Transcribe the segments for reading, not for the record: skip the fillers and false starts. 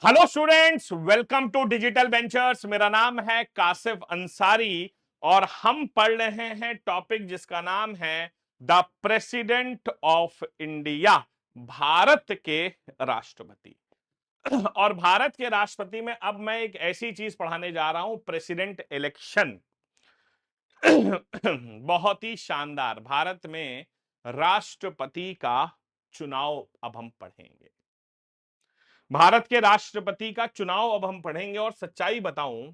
Hello students, welcome to digital ventures. मेरा नाम है कासिफ अंसारी और हम पढ़ रहे हैं टॉपिक जिसका नाम है the president of India, Bharat के राष्ट्रपति। और भारत के राष्ट्रपति में अब मैं एक ऐसी चीज पढ़ाने जा रहा हूं, प्रेसिडेंट इलेक्शन। बहुत ही शानदार। भारत में राष्ट्रपति का चुनाव अब हम पढ़ेंगे। भारत के राष्ट्रपति का चुनाव अब हम पढ़ेंगे और सच्चाई बताऊं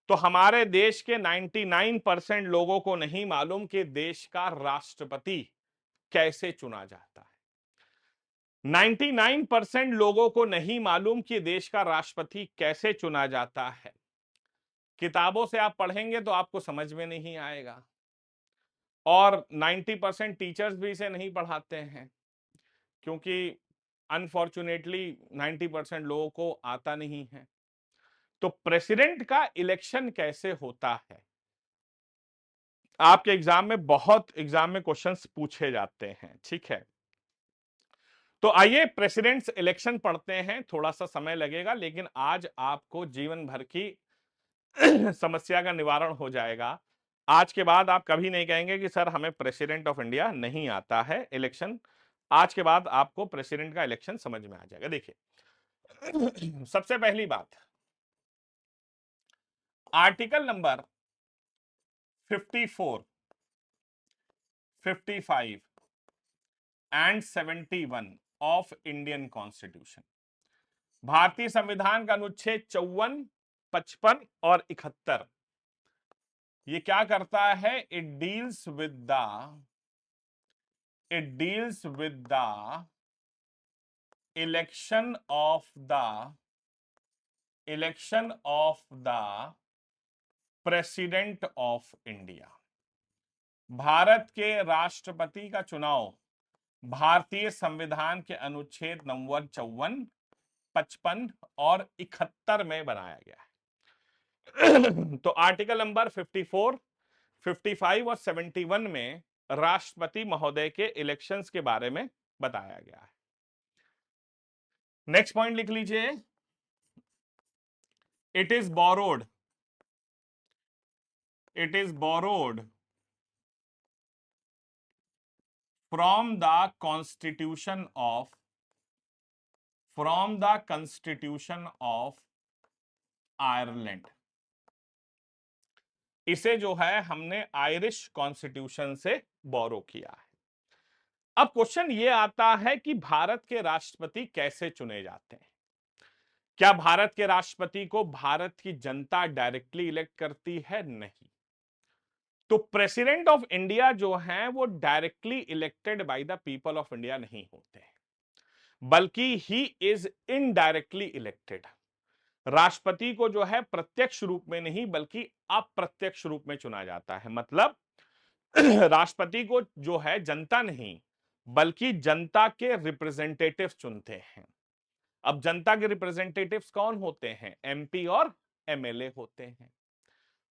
तो हमारे देश के 99% लोगों को नहीं मालूम कि देश का राष्ट्रपति कैसे चुना जाता है। 99% लोगों को नहीं मालूम कि देश का राष्ट्रपति कैसे चुना जाता है। किताबों से आप पढ़ेंगे तो आपको समझ में नहीं आएगा और 90% टीचर्स भी इसे नहीं पढ़ाते हैं, क्योंकि अनफॉर्चुनेटली 90% लोगों को आता नहीं है। तो प्रेसिडेंट का इलेक्शन कैसे होता है, आपके एग्जाम में क्वेश्चंस पूछे जाते हैं, ठीक है। तो आइए प्रेसिडेंट्स इलेक्शन पढ़ते हैं। थोड़ा सा समय लगेगा, लेकिन आज आपको जीवन भर की समस्या का निवारण हो जाएगा। आज के बाद आप कभी नहीं कहेंगे कि सर हमें प्रेसिडेंट ऑफ इंडिया नहीं आता है इलेक्शन। आज के बाद आपको प्रेसिडेंट का इलेक्शन समझ में आ जाएगा। देखिए, सबसे पहली बात, article number 54, 55 and 71 of Indian constitution, भारतीय संविधान का अनुच्छेद 54, 55 और 71, ये क्या करता है? It deals with the election of the president of India. Bharat के राष्ट्रपति का चुनाव भारतीय संविधान के अनुच्छेद नंबर 54, 55 और 71 में बनाया गया है। तो आर्टिकल नंबर 54, 55 और 71 में राष्ट्रपति महोदय के इलेक्शंस के बारे में बताया गया है। नेक्स्ट पॉइंट लिख लीजिए, it is borrowed from the constitution of Ireland. इसे जो है हमने आयरिश कॉन्स्टिट्यूशन से बोरो किया है। अब क्वेश्चन ये आता है कि भारत के राष्ट्रपति कैसे चुने जाते हैं? क्या भारत के राष्ट्रपति को भारत की जनता डायरेक्टली इलेक्ट करती है? नहीं। तो प्रेसिडेंट ऑफ इंडिया जो है वो directly elected by the people of India नहीं होते हैं, बल्कि ही इज इनडायरेक्टली इलेक्टेड। राष्ट्रपति को जो है प्रत्यक्ष रूप में नहीं बल्कि अप्रत्यक्ष रूप में चुना जाता है। मतलब राष्ट्रपति को जो है जनता नहीं बल्कि जनता के रिप्रेजेंटेटिव्स चुनते हैं। अब जनता के रिप्रेजेंटेटिव्स कौन होते हैं? एमपी और एमएलए होते हैं।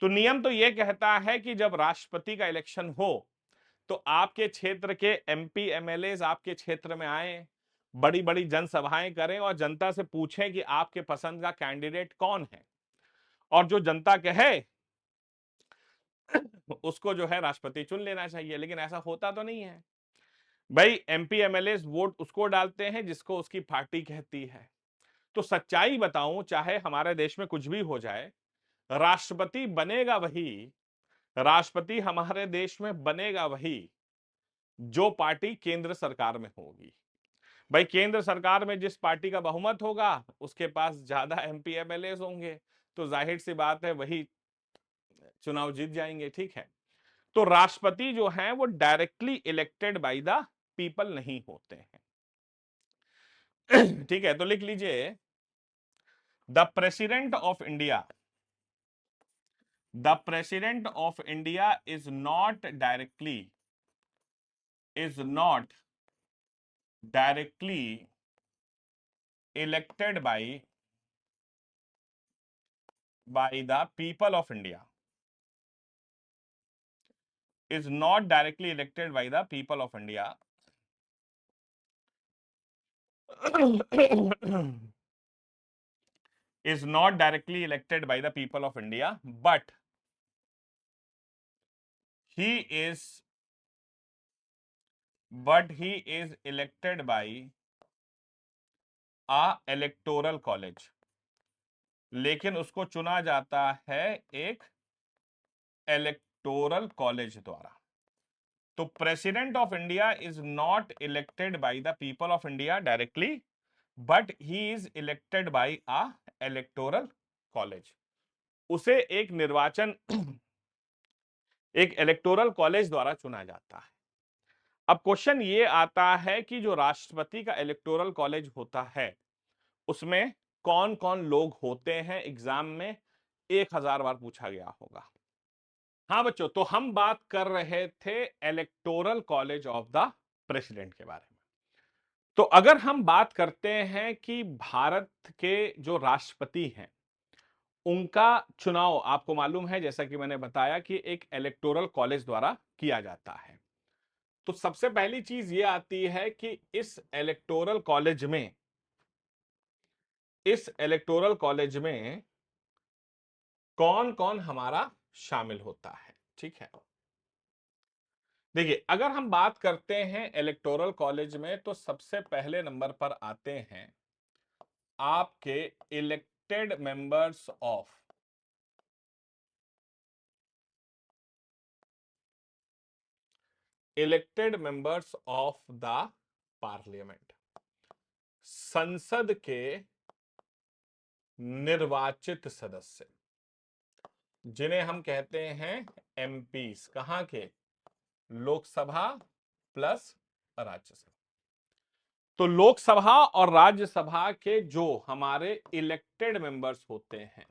तो नियम तो यह कहता है कि जब राष्ट्रपति का इलेक्शन हो तो आपके क्षेत्र के एमपी एमएलए आपके क्षेत्र में आए, बड़ी बड़ी जनसभाएं करें और जनता से पूछें कि आपके पसंद का कैंडिडेट कौन है, और जो जनता कहे उसको जो है राष्ट्रपति चुन लेना चाहिए। लेकिन ऐसा होता तो नहीं है भाई। एमपी एमएलए वोट उसको डालते हैं जिसको उसकी पार्टी कहती है। तो सच्चाई बताऊं, चाहे हमारे देश में कुछ भी हो जाए, राष्ट्रपति बनेगा वही, राष्ट्रपति हमारे देश में बनेगा वही जो पार्टी केंद्र सरकार में होगी। भाई केंद्र सरकार में जिस पार्टी का बहुमत होगा उसके पास ज्यादा एमपी एमएलए होंगे, तो जाहिर सी बात है वही चुनाव जीत जाएंगे, ठीक है। तो राष्ट्रपति जो है वो directly elected by the people नहीं होते हैं। ठीक है, तो लिख लीजिए, the president of India is not directly elected by the people of India, is not directly elected by the people of India. is not directly elected by the people of India, but he is elected by a electoral college, लेकिन उसको चुना जाता है एक electoral college द्वारा। तो president of India is not elected by the people of India directly, but he is elected by a electoral college. उसे एक निर्वाचन एक इलेक्टोरल कॉलेज द्वारा चुना जाता है। अब क्वेश्चन ये आता है कि जो राष्ट्रपति का इलेक्टोरल कॉलेज होता है उसमें कौन कौन लोग होते हैं, एग्जाम में 1000 बार पूछा गया होगा। हाँ बच्चों, तो हम बात कर रहे थे electoral college of the president के बारे में। तो अगर हम बात करते हैं कि भारत के जो राष्ट्रपति हैं उनका चुनाव आपको मालूम है, जैसा कि मैंने बताया कि एक इलेक्टोरल कॉलेज द्वारा किया जाता है। तो सबसे पहली चीज ये आती है कि इस इलेक्टोरल कॉलेज में कौन कौन हमारा शामिल होता है। ठीक है, देखिए अगर हम बात करते हैं इलेक्टोरल कॉलेज में तो सबसे पहले नंबर पर आते हैं आपके elected members of the parliament, संसद के निर्वाचित सदस्य, जिन्हें हम कहते हैं एमपीस। कहां के? लोकसभा प्लस राज्यसभा। तो लोकसभा और राज्यसभा के जो हमारे इलेक्टेड मेंबर्स होते हैं,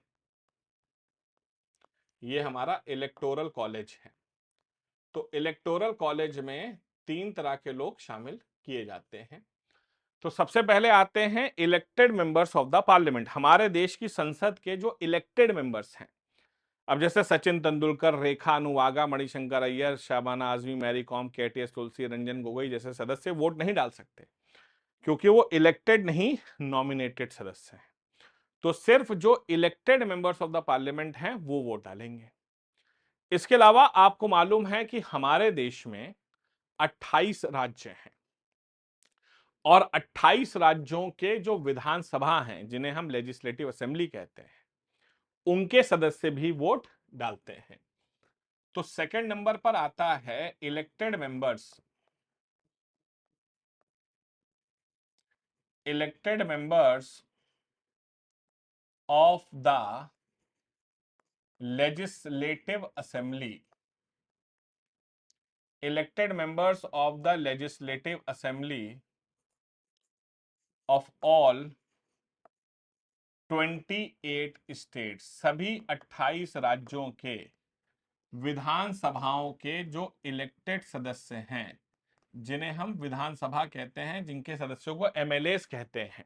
ये हमारा इलेक्टोरल कॉलेज है। तो इलेक्टोरल कॉलेज में 3 तरह के लोग शामिल किए जाते हैं। तो सबसे पहले आते हैं elected members of the parliament, हमारे देश की संसद के जो इलेक्टेड मेंबर्स हैं। अब जैसे सचिन तेंदुलकर, रेखा अनुवागा, मणिशंकर अय्यर, शाबाना आजमी, मैरी कॉम, केटीएस तुलसी, रंजन गोगोई जैसे सदस्य वोट नहीं डाल सकते क्योंकि वो इलेक्टेड नहीं, नॉमिनेटेड सदस्य हैं। तो सिर्फ जो elected members of the parliament हैं वो वोट डालेंगे। इसके अलावा आपको मालूम है कि हमारे देश में 28 राज्य हैं और 28 राज्यों के जो विधानसभा हैं, जिन्हें हम लेजिस्लेटिव असेंबली कहते हैं, उनके सदस्य भी वोट डालते हैं। तो सेकंड नंबर पर आता है elected members of the legislative assembly, elected members of the legislative assembly of all 28 state, सभी 28 राज्यों के विधानसभाओं के जो इलेक्टेड सदस्य हैं, जिन्हें हम विधानसभा कहते हैं, जिनके सदस्यों को एमएलएस कहते हैं।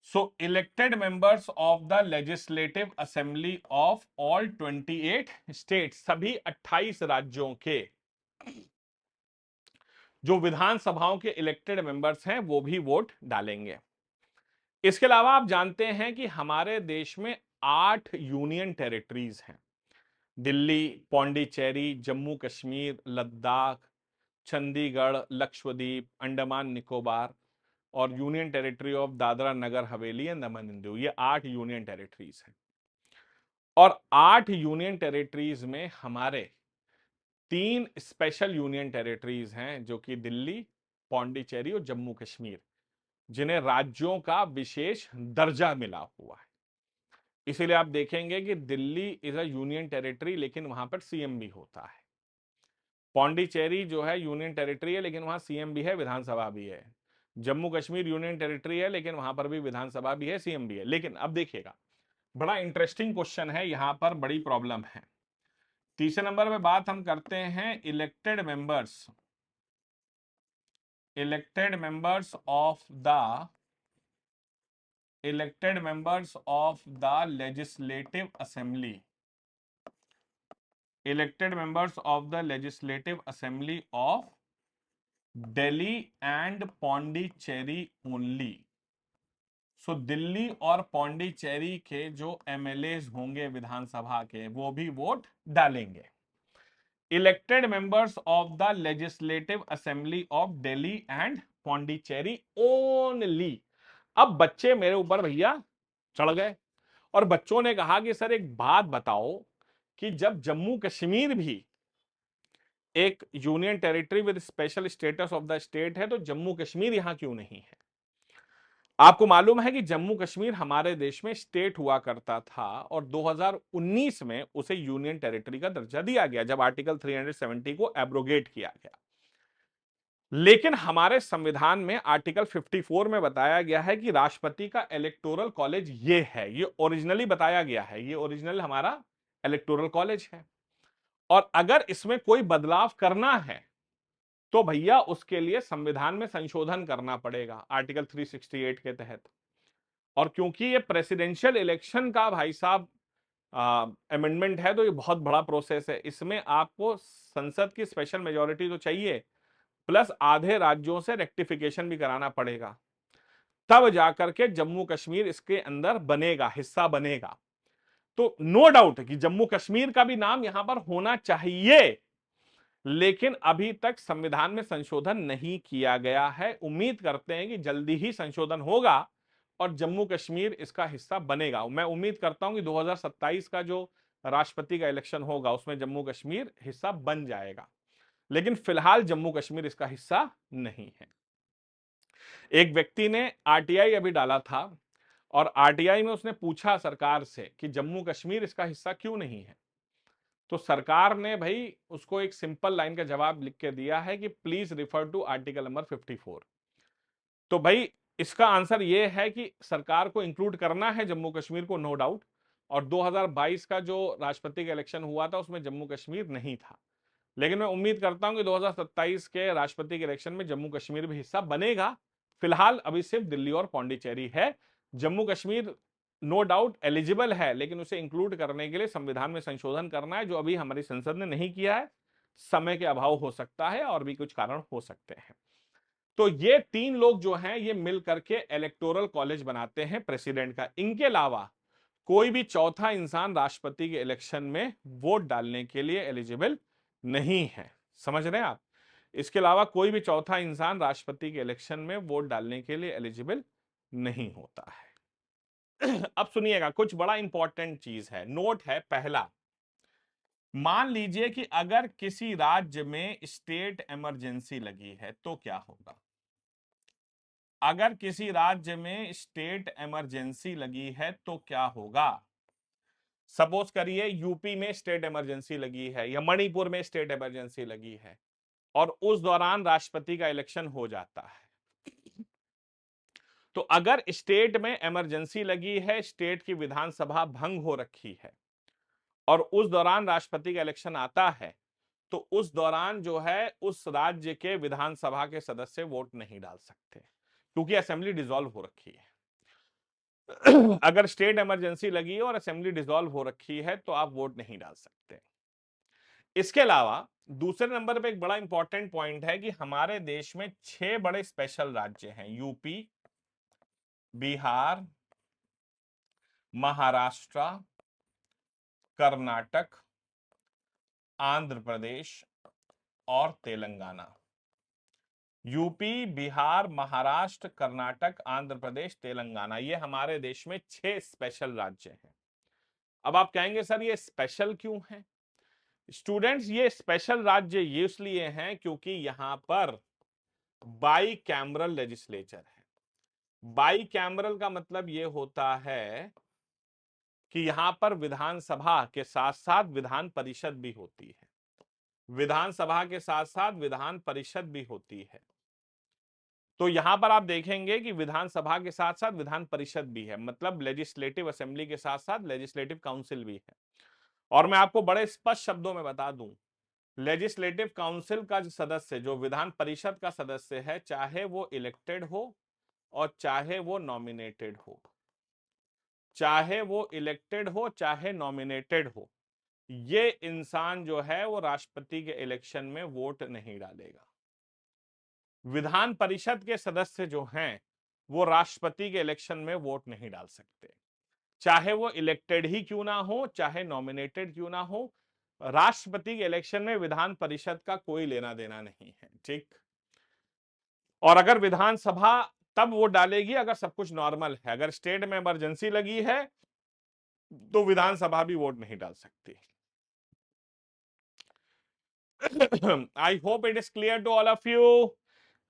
So elected members of the legislative assembly of all 28 state, सभी 28 राज्यों के जो विधानसभाओं के इलेक्टेड मेंबर्स हैं वो भी वोट डालेंगे। इसके अलावा आप जानते हैं कि हमारे देश में 8 यूनियन टेरिटरीज हैं। दिल्ली, पौंडीचेरी, जम्मू कश्मीर, लद्दाख, चंडीगढ़, लक्षद्वीप, अंडमान निकोबार और union territory of Dadra Nagar Haveli and Daman and Diu, ये 8 यूनियन टेरिटरीज हैं। और 8 यूनियन टेरिटरीज में हमारे 3 स्पेशल यूनियन टेरिटरीज हैं, जो कि दिल्ली, पौंडीचेरी और जम्मू कश्मीर, जिन्हें राज्यों का विशेष दर्जा मिला हुआ है। इसीलिए आप देखेंगे कि Delhi is a union territory, लेकिन वहां पर सीएम भी होता है। पौंडीचेरी जो है यूनियन टेरिटरी है, लेकिन वहां सीएम भी है, विधानसभा भी है। जम्मू कश्मीर यूनियन टेरिटरी है, लेकिन वहां पर भी विधानसभा भी है, सीएम भी है। लेकिन अब देखिएगा, बड़ा इंटरेस्टिंग क्वेश्चन है, यहां पर बड़ी प्रॉब्लम है। तीसरे नंबर पे बात हम करते हैं elected members of the legislative assembly, elected members of the legislative assembly of Delhi and Pondicherry only. So Delhi और पौंडीचेरी के जो एमएलए होंगे विधानसभा के, वो भी वोट डालेंगे। Elected members of the legislative assembly of Delhi and Pondicherry only. अब बच्चे मेरे ऊपर भैया चढ़ गए और बच्चों ने कहा कि सर एक बात बताओ कि जब जम्मू कश्मीर भी एक union territory with special status of the state है, तो जम्मू कश्मीर यहां क्यों नहीं है? आपको मालूम है कि जम्मू कश्मीर हमारे देश में स्टेट हुआ करता था और 2019 में उसे यूनियन टेरिटरी का दर्जा दिया गया जब आर्टिकल 370 को एब्रोगेट किया गया। लेकिन हमारे संविधान में आर्टिकल 54 में बताया गया है कि राष्ट्रपति का इलेक्टोरल कॉलेज ये है, ये ओरिजिनली बताया गया है, ये ओरिजिनल हमारा इलेक्टोरल कॉलेज है। और अगर इसमें कोई बदलाव करना है तो भैया उसके लिए संविधान में संशोधन करना पड़ेगा आर्टिकल 368 के तहत। और क्योंकि ये प्रेसिडेंशियल इलेक्शन का भाई साहब अमेंडमेंट है, तो ये बहुत बड़ा प्रोसेस है। इसमें आपको संसद की स्पेशल मेजोरिटी तो चाहिए, प्लस आधे राज्यों से रेक्टिफिकेशन भी कराना पड़ेगा, तब जाकर के जम्मू कश्मीर इसके अंदर बनेगा, हिस्सा बनेगा। तो नो डाउट कि जम्मू कश्मीर का भी नाम यहां पर होना चाहिए, लेकिन अभी तक संविधान में संशोधन नहीं किया गया है। उम्मीद करते हैं कि जल्दी ही संशोधन होगा और जम्मू कश्मीर इसका हिस्सा बनेगा। मैं उम्मीद करता हूं कि 2027 का जो राष्ट्रपति का इलेक्शन होगा उसमें जम्मू कश्मीर हिस्सा बन जाएगा, लेकिन फिलहाल जम्मू कश्मीर इसका हिस्सा नहीं है। एक व्यक्ति ने आरटीआई अभी डाला था और आरटीआई में उसने पूछा सरकार से कि जम्मू कश्मीर इसका हिस्सा क्यों नहीं है, तो सरकार ने भाई उसको एक सिंपल लाइन का जवाब लिख के दिया है कि please refer to article number 54। तो भाई इसका आंसर ये है कि सरकार को इंक्लूड करना है जम्मू कश्मीर को, नो डाउट। और 2022 का जो राष्ट्रपति का इलेक्शन हुआ था उसमें जम्मू कश्मीर नहीं था, लेकिन मैं उम्मीद करता हूं कि 2027 के राष्ट्रपति के इलेक्शन में जम्मू कश्मीर भी हिस्सा बनेगा। फिलहाल अभी सिर्फ दिल्ली और पौंडीचेरी है। Jammu Kashmir no doubt eligible है, लेकिन उसे इंक्लूड करने के लिए संविधान में संशोधन करना है, जो अभी हमारी संसद ने नहीं किया है। समय के अभाव हो सकता है और भी कुछ कारण हो सकते हैं। तो ये तीन लोग जो हैं ये मिल करके इलेक्टोरल कॉलेज बनाते हैं प्रेसिडेंट का। इनके अलावा कोई भी चौथा इंसान राष्ट्रपति के इलेक्शन में वोट डालने के लिए एलिजिबल नहीं है। समझ रहे हैं आप? इसके अलावा कोई भी चौथा इंसान राष्ट्रपति के इलेक्शन में वोट डालने के लिए एलिजिबल नहीं होता है। अब सुनिएगा, कुछ बड़ा इंपॉर्टेंट चीज है, नोट है पहला। मान लीजिए कि अगर किसी राज्य में स्टेट इमरजेंसी लगी है तो क्या होगा? अगर किसी राज्य में स्टेट इमरजेंसी लगी है तो क्या होगा? सपोज करिए यूपी में स्टेट इमरजेंसी लगी है या मणिपुर में स्टेट इमरजेंसी लगी है और उस दौरान राष्ट्रपति का इलेक्शन हो जाता है। तो अगर स्टेट में इमरजेंसी लगी है, स्टेट की विधानसभा भंग हो रखी है और उस दौरान राष्ट्रपति का इलेक्शन आता है, तो उस दौरान जो है उस राज्य के विधानसभा के सदस्य वोट नहीं डाल सकते, क्योंकि असेंबली डिसॉल्व हो रखी है। अगर स्टेट इमरजेंसी लगी है और असेंबली डिसॉल्व हो रखी है तो आप वोट नहीं डाल सकते। इसके अलावा दूसरे नंबर पे एक बड़ा इंपॉर्टेंट पॉइंट है कि हमारे देश में 6 बड़े स्पेशल राज्य हैं, यूपी, बिहार, महाराष्ट्र, कर्नाटक, आंध्र प्रदेश और तेलंगाना। यूपी, बिहार, महाराष्ट्र, कर्नाटक, आंध्र प्रदेश, तेलंगाना, ये हमारे देश में 6 स्पेशल राज्य हैं। अब आप कहेंगे सर ये स्पेशल क्यों है? स्टूडेंट्स, ये स्पेशल राज्य ये इसलिए हैं क्योंकि यहां पर बाई कैमरल लेजिस्लेचर है। बाई कैमरल का मतलब ये होता है कि यहां पर विधानसभा के साथ साथ विधान परिषद भी होती है। विधानसभा के साथ साथ विधान परिषद भी होती है। तो यहां पर आप देखेंगे कि विधानसभा के साथ साथ विधान परिषद भी है, मतलब लेजिस्लेटिव असेंबली के साथ साथ लेजिस्लेटिव काउंसिल भी है। और मैं आपको बड़े स्पष्ट शब्दों में बता दूं, लेजिस्लेटिव काउंसिल का जो सदस्य, जो विधान परिषद का सदस्य है, चाहे वो इलेक्टेड हो और चाहे वो नॉमिनेटेड हो, चाहे वो इलेक्टेड हो चाहे नॉमिनेटेड हो, ये इंसान जो है वो राष्ट्रपति के इलेक्शन में वोट नहीं डालेगा। विधान परिषद के सदस्य जो हैं वो राष्ट्रपति के इलेक्शन में वोट नहीं डाल सकते, चाहे वो इलेक्टेड ही क्यों ना हो, चाहे नॉमिनेटेड क्यों ना हो। राष्ट्रपति के इलेक्शन में विधान परिषद का कोई लेना देना नहीं है, ठीक। और अगर विधानसभा तब वोट डालेगी अगर सब कुछ नॉर्मल है, अगर स्टेट में इमरजेंसी लगी है तो विधानसभा भी वोट नहीं डाल सकती। I hope it is clear to all of you.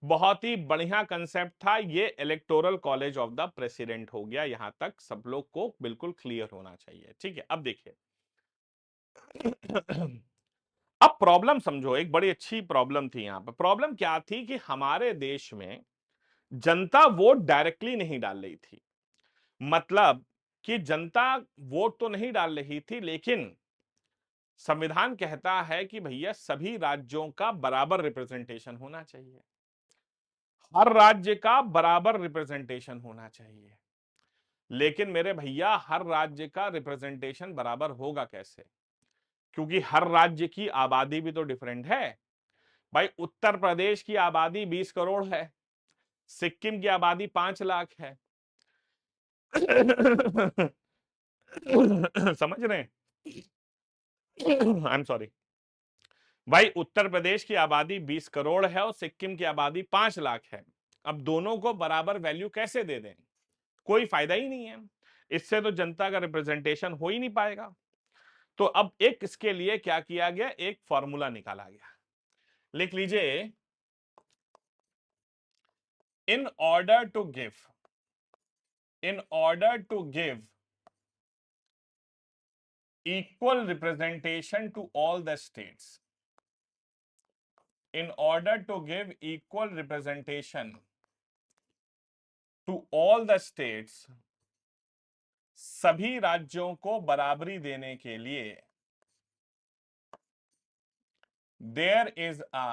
बहुत ही बढ़िया कंसेप्ट था ये, electoral college of the president हो गया, यहां तक सब लोग को बिल्कुल क्लियर होना चाहिए, ठीक है। अब देखिए अब प्रॉब्लम समझो, एक बड़ी अच्छी प्रॉब्लम थी यहां पर। प्रॉब्लम क्या थी कि हमारे देश में जनता वोट डायरेक्टली नहीं डाल रही थी, मतलब कि जनता वोट तो नहीं डाल रही थी, लेकिन संविधान कहता है कि भैया सभी राज्यों का बराबर रिप्रेजेंटेशन होना चाहिए, हर राज्य का बराबर रिप्रेजेंटेशन होना चाहिए। लेकिन मेरे भैया हर राज्य का रिप्रेजेंटेशन बराबर होगा कैसे, क्योंकि हर राज्य की आबादी भी तो डिफरेंट है। भाई उत्तर प्रदेश की आबादी 20 करोड़ है, सिक्किम की आबादी 5 लाख है। समझ रहे हैं? I am sorry. भाई उत्तर प्रदेश की आबादी 20 करोड़ है और सिक्किम की आबादी 5 लाख है। अब दोनों को बराबर वैल्यू कैसे दे दें, कोई फायदा ही नहीं है, इससे तो जनता का रिप्रेजेंटेशन हो ही नहीं पाएगा। तो अब एक इसके लिए क्या किया गया, एक फॉर्मूला निकाला गया, लिख लीजिए। In order to give equal representation to all the states, in order to give equal representation to all the states, सभी राज्यों को बराबरी देने के लिए there is a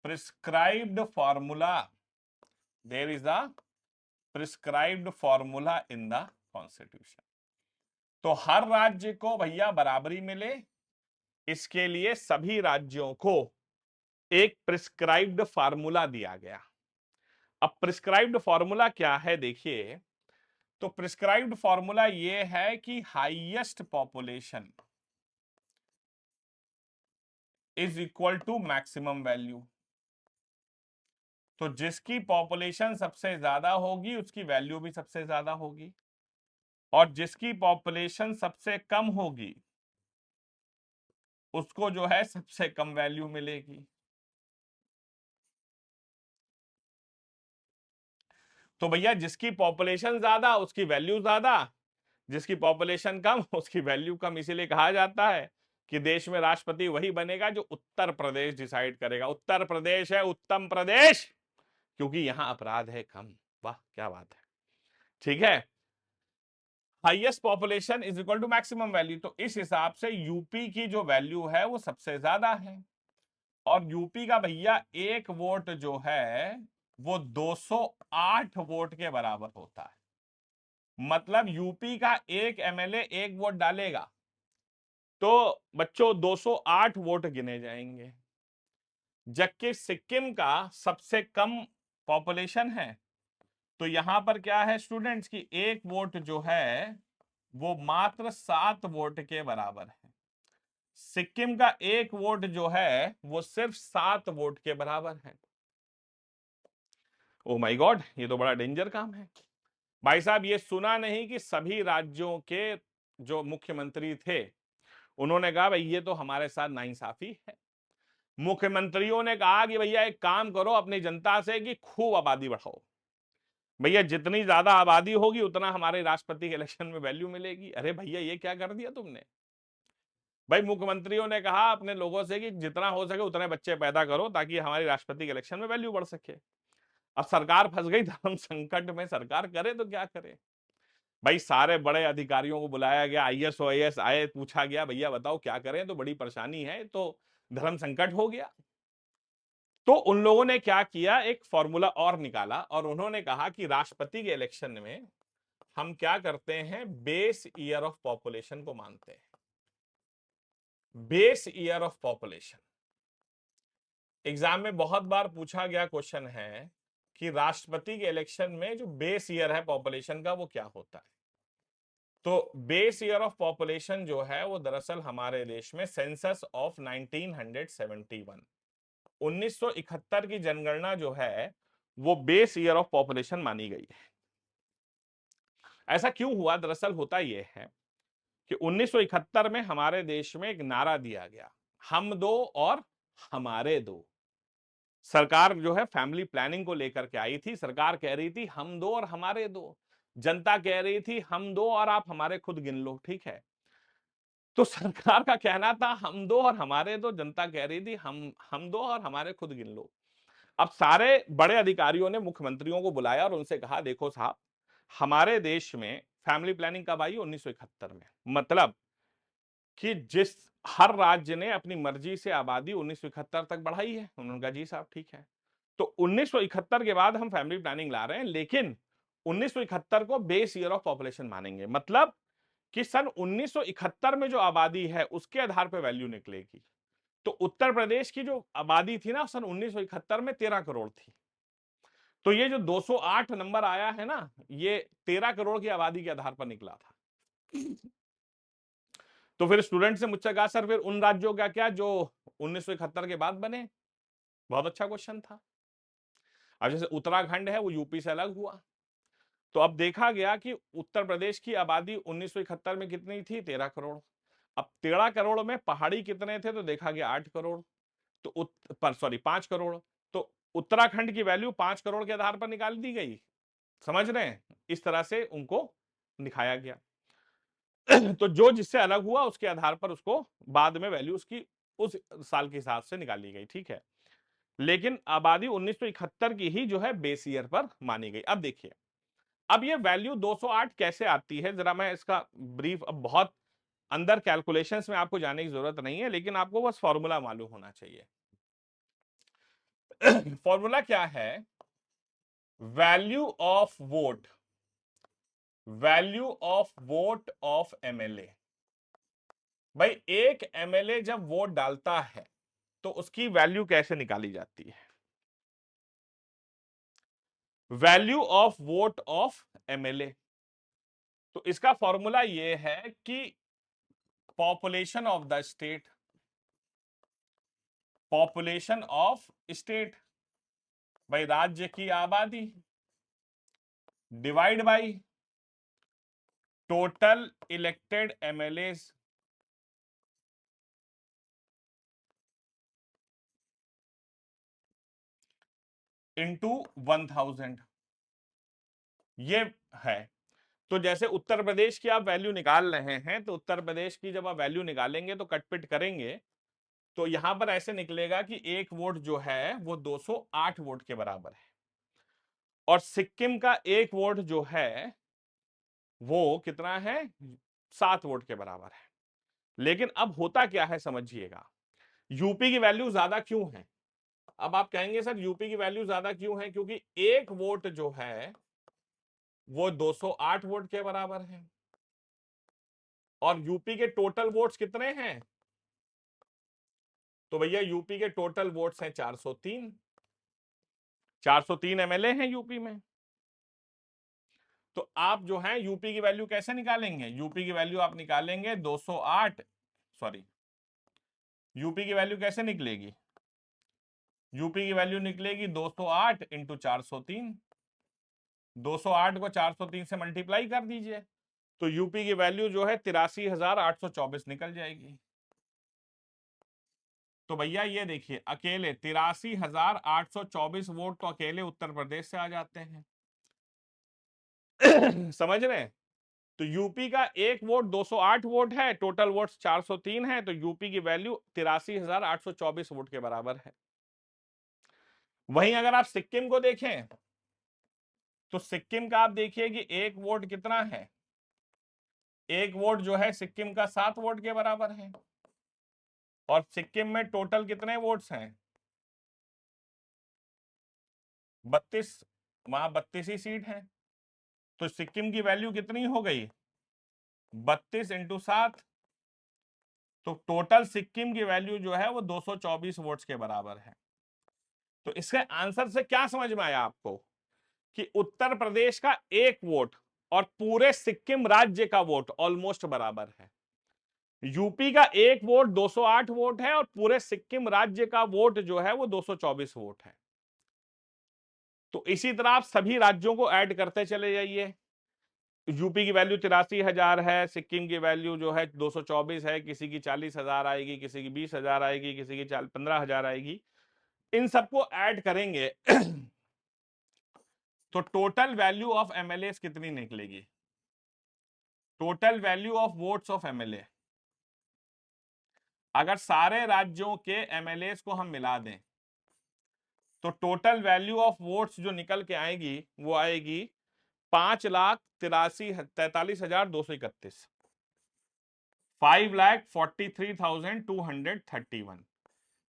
prescribed formula, there is a prescribed formula in the constitution। तो हर राज्य को भैया बराबरी मिले, इसके लिए सभी राज्यों को एक प्रिस्क्राइब्ड फार्मूला दिया गया। अब प्रिस्क्राइब्ड फार्मूला क्या है देखिए, तो प्रिस्क्राइब्ड फार्मूला ये है कि highest population is equal to maximum value. तो जिसकी पॉपुलेशन सबसे ज्यादा होगी उसकी वैल्यू भी सबसे ज्यादा होगी, और जिसकी पॉपुलेशन सबसे कम होगी उसको जो है सबसे कम वैल्यू मिलेगी। तो भैया जिसकी पॉपुलेशन ज्यादा उसकी वैल्यू ज्यादा, जिसकी पॉपुलेशन कम उसकी वैल्यू कम। इसीलिए कहा जाता है कि देश में राष्ट्रपति वही बनेगा जो उत्तर प्रदेश डिसाइड करेगा। उत्तर प्रदेश है उत्तम प्रदेश, क्योंकि यहां अपराध है कम। वाह क्या बात है, ठीक है। Highest population is equal to maximum value, तो इस हिसाब से यूपी की जो वैल्यू है वो सबसे ज्यादा है। और यूपी का भैया एक वोट जो है वो 208 वोट के बराबर होता है। मतलब यूपी का एक एमएलए एक वोट डालेगा तो बच्चों 208 वोट गिने जाएंगे। जबकि सिक्किम का सबसे कम पॉपुलेशन है, तो यहां पर क्या है स्टूडेंट्स की एक वोट जो है वो मात्र 7 वोट के बराबर है। सिक्किम का एक वोट जो है वो सिर्फ 7 वोट के बराबर है। ओ माय गॉड, ये तो बड़ा डेंजर काम है। भाई साहब ये सुना नहीं कि सभी राज्यों के जो मुख्यमंत्री थे उन्होंने कहा भाई ये तो हमारे साथ नाइंसाफी है। मुख्यमंत्रियों ने कहा कि भैया एक काम करो अपनी जनता से कि खूब आबादी बढ़ाओ, भैया जितनी ज्यादा आबादी होगी उतना हमारे राष्ट्रपति के इलेक्शन में वैल्यू मिलेगी। अरे भैया ये क्या कर दिया तुमने। भाई मुख्यमंत्रियों ने कहा अपने लोगों से कि जितना हो सके उतने बच्चे पैदा करो ताकि हमारी राष्ट्रपति के इलेक्शन में वैल्यू बढ़ सके। अब सरकार फंस गई धर्म संकट में, सरकार करे तो क्या करे। भाई सारे बड़े अधिकारियों को बुलाया गया, आईएएस ओआईएस आए, पूछा गया भैया बताओ क्या करें, तो बड़ी परेशानी है, तो धर्म संकट हो गया। तो उन लोगों ने क्या किया, एक फॉर्मूला और निकाला और उन्होंने कहा कि राष्ट्रपति के इलेक्शन में हम क्या करते हैं, बेस ईयर ऑफ पॉपुलेशन को मानते हैं। Base year of population exam में बहुत बार पूछा गया क्वेश्चन है कि राष्ट्रपति के इलेक्शन में जो बेस ईयर है पॉपुलेशन का वो क्या होता है। तो बेस ईयर ऑफ पॉपुलेशन जो है वो दरअसल हमारे देश में सेंसस ऑफ 1971 1971 की जनगणना जो है वो बेस ईयर ऑफ पॉपुलेशन मानी गई है। ऐसा क्यों हुआ? दरअसल होता यह है कि 1971 में हमारे देश में एक नारा दिया गया, हम दो और हमारे दो। सरकार जो है फैमिली प्लानिंग को लेकर के आई थी। सरकार कह रही थी हम दो और हमारे दो, जनता कह रही थी हम दो और आप हमारे खुद गिन लो। ठीक है, तो सरकार का कहना था हम दो और हमारे दो, जनता कह रही थी हम दो और हमारे खुद गिन लो। अब सारे बड़े अधिकारियों ने मुख्यमंत्रियों को बुलाया और उनसे कहा देखो साहब, हमारे देश में फैमिली प्लानिंग कब आई? 1971 में। मतलब कि जिस हर राज्य ने अपनी मर्जी से आबादी 1971 तक बढ़ाई है। उन्होंने कहा जी साहब ठीक है। तो 1971 के बाद हम फैमिली प्लानिंग ला रहे हैं, लेकिन 1971 को बेस ईयर ऑफ पॉपुलेशन मानेंगे। मतलब कि सन 1971 में जो आबादी है उसके आधार पर वैल्यू निकलेगी। तो उत्तर प्रदेश की जो आबादी थी ना सन 1971 में 13 करोड़ थी। तो ये जो 208 नंबर आया है ना, ये 13 करोड़ की आबादी के आधार पर निकला था। तो फिर स्टूडेंट से मुझसे कहा सर फिर उन राज्यों का क्या जो 1971 के बाद बने? बहुत अच्छा क्वेश्चन था। अब जैसे उत्तराखंड है वो यूपी से अलग हुआ, तो अब देखा गया कि उत्तर प्रदेश की आबादी 1971 में कितनी थी? 13 करोड़। अब 13 करोड़ में पहाड़ी कितने थे? तो देखा गया 8 करोड़। तो सॉरी 5 करोड़। तो उत्तराखंड की वैल्यू 5 करोड़ के आधार पर निकाल दी गई। समझ रहे हैं? इस तरह से उनको दिखाया गया। तो जो जिससे अलग हुआ उसके आधार पर उसको बाद में वैल्यू उसकी उस साल के हिसाब से निकाली गई। ठीक है, लेकिन आबादी 1971 की ही जो है बेस ईयर पर मानी गई। अब देखिए, अब ये वैल्यू 208 कैसे आती है, जरा मैं इसका ब्रीफ, अब बहुत अंदर कैलकुलेशंस में आपको जाने की जरूरत नहीं है, लेकिन आपको बस फॉर्मूला मालूम होना चाहिए। फॉर्मूला क्या है? Value of vote, value of vote of MLA. भाई एक एमएलए जब वोट डालता है तो उसकी वैल्यू कैसे निकाली जाती है? Value of vote of MLA. तो इसका फॉर्मूला ये है कि population of the state, population of state, भाई राज्य की आबादी, divide by total elected MLA into 1000। ये है। तो जैसे उत्तर प्रदेश की आप वैल्यू निकाल रहे हैं, तो उत्तर प्रदेश की जब आप वैल्यू निकालेंगे तो कटपिट करेंगे तो यहां पर ऐसे निकलेगा कि एक वोट जो है वो 208 वोट के बराबर है, और सिक्किम का एक वोट जो है वो कितना है? 7 वोट के बराबर है। लेकिन अब होता क्या है समझिएगा, यूपी की वैल्यू ज्यादा क्यों है? अब आप कहेंगे सर यूपी की वैल्यू ज्यादा क्यों है? क्योंकि एक वोट जो है वो 208 वोट के बराबर है, और यूपी के टोटल वोट्स कितने हैं? तो भैया यूपी के टोटल वोट्स हैं 403। 403 एमएलए हैं यूपी में। तो आप जो है यूपी की वैल्यू कैसे निकालेंगे? यूपी की वैल्यू आप निकालेंगे 208, सॉरी, यूपी की वैल्यू कैसे निकलेगी? यूपी की वैल्यू निकलेगी 208 इंटू 403। 208 को 403 से मल्टीप्लाई कर दीजिए, तो यूपी की वैल्यू जो है 83,824 निकल जाएगी। तो भैया ये देखिए, अकेले 83,824 वोट तो अकेले उत्तर प्रदेश से आ जाते हैं। समझ रहे हैं? तो यूपी का एक वोट 208 वोट है, टोटल वोट्स 403 है, तो यूपी की वैल्यू 83,824 वोट के बराबर है। वहीं अगर आप सिक्किम को देखें तो सिक्किम का आप देखिए कि एक वोट कितना है? एक वोट जो है सिक्किम का 7 वोट के बराबर है, और सिक्किम में टोटल कितने वोट्स हैं? 32। वहां 32 ही सीट है, तो सिक्किम की वैल्यू कितनी हो गई? 32 इंटू 7। तो टोटल सिक्किम की वैल्यू जो है वो 224 वोट्स के बराबर है। तो इसके आंसर से क्या समझ में आया आपको कि उत्तर प्रदेश का एक वोट और पूरे सिक्किम राज्य का वोट ऑलमोस्ट बराबर है। यूपी का एक वोट 208 वोट है और पूरे सिक्किम राज्य का वोट जो है वो 224 वोट है। तो इसी तरह आप सभी राज्यों को ऐड करते चले जाइए। यूपी की वैल्यू 83,000 है, सिक्किम की वैल्यू जो है 224 है, किसी की 40,000 आएगी, किसी की 20,000 आएगी, किसी की 15,000 आएगी। इन सबको ऐड करेंगे तो टोटल वैल्यू ऑफ एमएलए कितनी निकलेगी? Total value of votes of MLA, अगर सारे राज्यों के एमएलए को हम मिला दें तो टोटल वैल्यू ऑफ वोट्स जो निकल के आएगी वो आएगी 5,43,231, 5,43,231।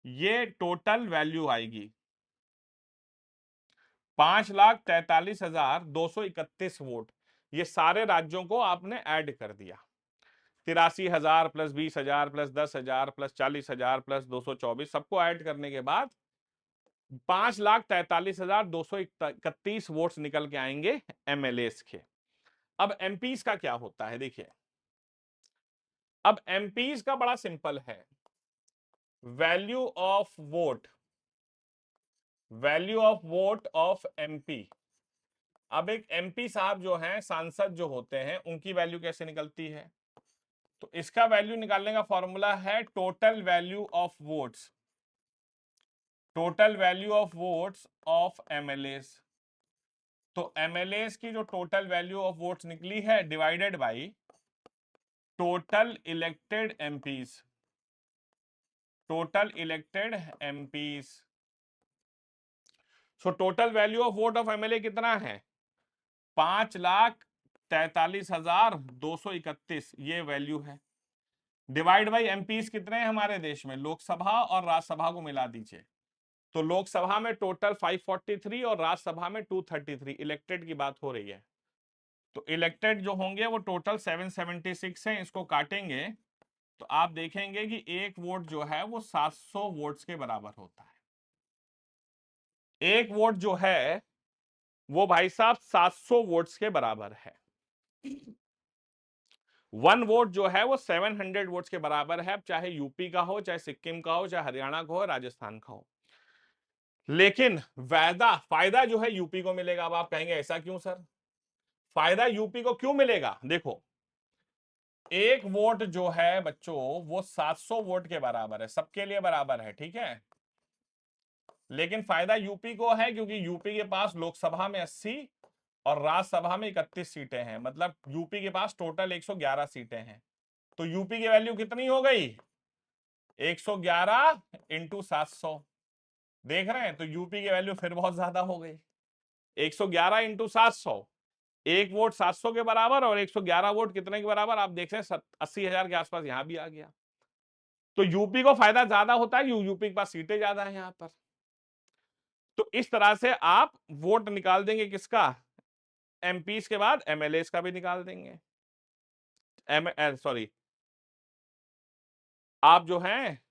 ये टोटल वैल्यू आएगी। 5,43,231 वोट, ये सारे राज्यों को आपने ऐड कर दिया। 83,000 प्लस 20,000 प्लस 10,000 प्लस 40,000 प्लस 224 सबको ऐड करने के बाद 5,43,231 वोट्स निकल के आएंगे एमएलए के। अब एमपीज का क्या होता है देखिए, अब एमपीज का बड़ा सिंपल है। Value of vote, value of vote of MP. अब एक एमपी साहब जो हैं, सांसद जो होते हैं, उनकी वैल्यू कैसे निकलती है? तो इसका वैल्यू निकालने का फॉर्मूला है total value of votes, total value of votes of MLA. तो एमएलए की जो टोटल वैल्यू ऑफ वोट्स निकली है divided by total elected MPs, total elected MPs. So total value of vote of MLA कितना है? 5,43,231, ये value है। Divide by MPs कितने हैं हमारे देश में? लोकसभा और राज्यसभा को मिला दीजिए। तो लोकसभा में टोटल 543 और राज्यसभा में 233, इलेक्टेड की बात हो रही है। तो इलेक्टेड जो होंगे वो टोटल 776 है। इसको काटेंगे तो आप देखेंगे कि एक वोट जो है वो 700 वोट्स के बराबर होता है। एक वोट जो है वो भाई साहब 700 वोट्स के बराबर है। वन वोट जो है वो 700 वोट्स के बराबर है, चाहे यूपी का हो, चाहे सिक्किम का हो, चाहे हरियाणा का हो, राजस्थान का हो। लेकिन फायदा जो है यूपी को मिलेगा। अब आप कहेंगे ऐसा क्यों सर? फायदा यूपी को क्यों मिलेगा? देखो, एक वोट जो है बच्चों वो 700 वोट के बराबर है, सबके लिए बराबर है, ठीक है। लेकिन फायदा यूपी को है क्योंकि यूपी के पास लोकसभा में 80 और राज्यसभा में 31 सीटें हैं, मतलब यूपी के पास टोटल 111 सीटें हैं। तो यूपी की वैल्यू कितनी हो गई? 111 इंटू 700। देख रहे हैं? तो यूपी की वैल्यू फिर बहुत ज्यादा हो गई। 111 इंटू 700, एक वोट 700 के बराबर और 111 वोट कितने के बराबर? आप देख रहे हैं 80,000 के आसपास यहां भी आ गया। तो यूपी को फायदा ज्यादा होता है, यूपी के पास सीटें ज्यादा है यहां पर। तो इस तरह से आप वोट निकाल देंगे किसका? एमपीज के बाद एमएलए का भी निकाल देंगे। सॉरी, आप जो हैं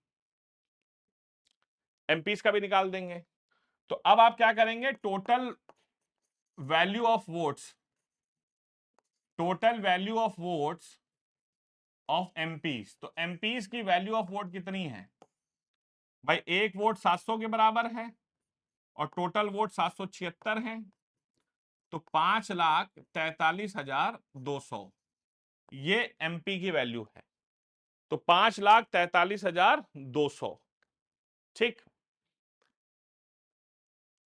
एमपीज का भी निकाल देंगे। तो अब आप क्या करेंगे? Total value of votes, total value of votes of MPs. तो एमपीज की वैल्यू ऑफ वोट कितनी है भाई? एक वोट 700 के बराबर है और टोटल वोट 776 है, तो 5,43,200 ये एमपी की वैल्यू है। तो 5,43,200, ठीक।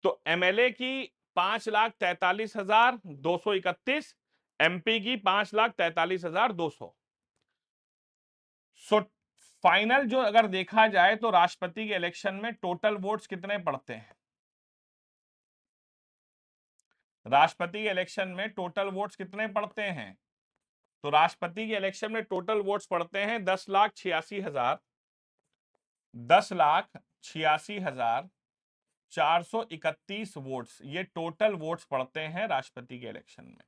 तो एमएलए की 5,43,231, एमपी की 5,43,200। सो फाइनल जो अगर देखा जाए तो राष्ट्रपति के इलेक्शन में टोटल वोट्स कितने पड़ते हैं? राष्ट्रपति के इलेक्शन में टोटल वोट्स कितने पड़ते हैं? तो राष्ट्रपति के इलेक्शन में टोटल वोट्स पड़ते हैं 10,86,000, 10,86,431 वोट्स, ये टोटल वोट्स पड़ते हैं राष्ट्रपति के इलेक्शन में।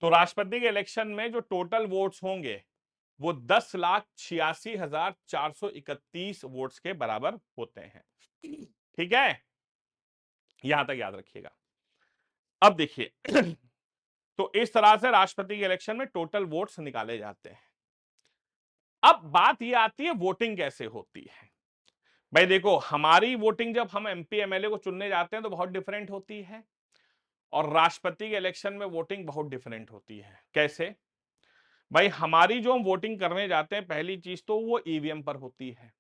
तो राष्ट्रपति के इलेक्शन में जो टोटल वोट्स होंगे वो 10,86,431 वोट्स के बराबर होते हैं। ठीक है, यहां तक याद रखिएगा। अब देखिए तो इस तरह से राष्ट्रपति के इलेक्शन में टोटल वोट्स निकाले जाते हैं। अब बात यह आती है वोटिंग कैसे होती है। भाई देखो, हमारी वोटिंग जब हम एमपी एमएलए को चुनने जाते हैं तो बहुत डिफरेंट होती है, और राष्ट्रपति के इलेक्शन में वोटिंग बहुत डिफरेंट होती है। कैसे? भाई हमारी जो हम वोटिंग करने जाते हैं, पहली चीज तो वो ईवीएम पर होती है,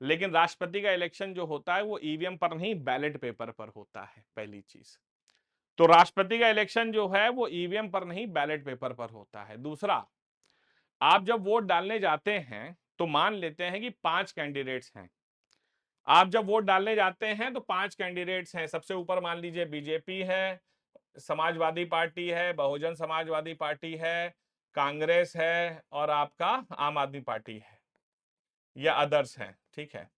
लेकिन राष्ट्रपति का इलेक्शन जो होता है वो ईवीएम पर नहीं, बैलेट पेपर पर होता है, पहली चीज। तो राष्ट्रपति का इलेक्शन जो है वो ईवीएम पर नहीं, बैलेट पेपर पर होता है। दूसरा, आप जब वोट डालने जाते हैं तो मान लेते हैं कि 5 कैंडिडेट्स हैं। आप जब वोट डालने जाते हैं तो 5 कैंडिडेट्स हैं। सबसे ऊपर मान लीजिए बीजेपी है, समाजवादी पार्टी है, बहुजन समाजवादी पार्टी है, कांग्रेस है, और आपका आम आदमी पार्टी है, या अदर्स हैं। ठीक है,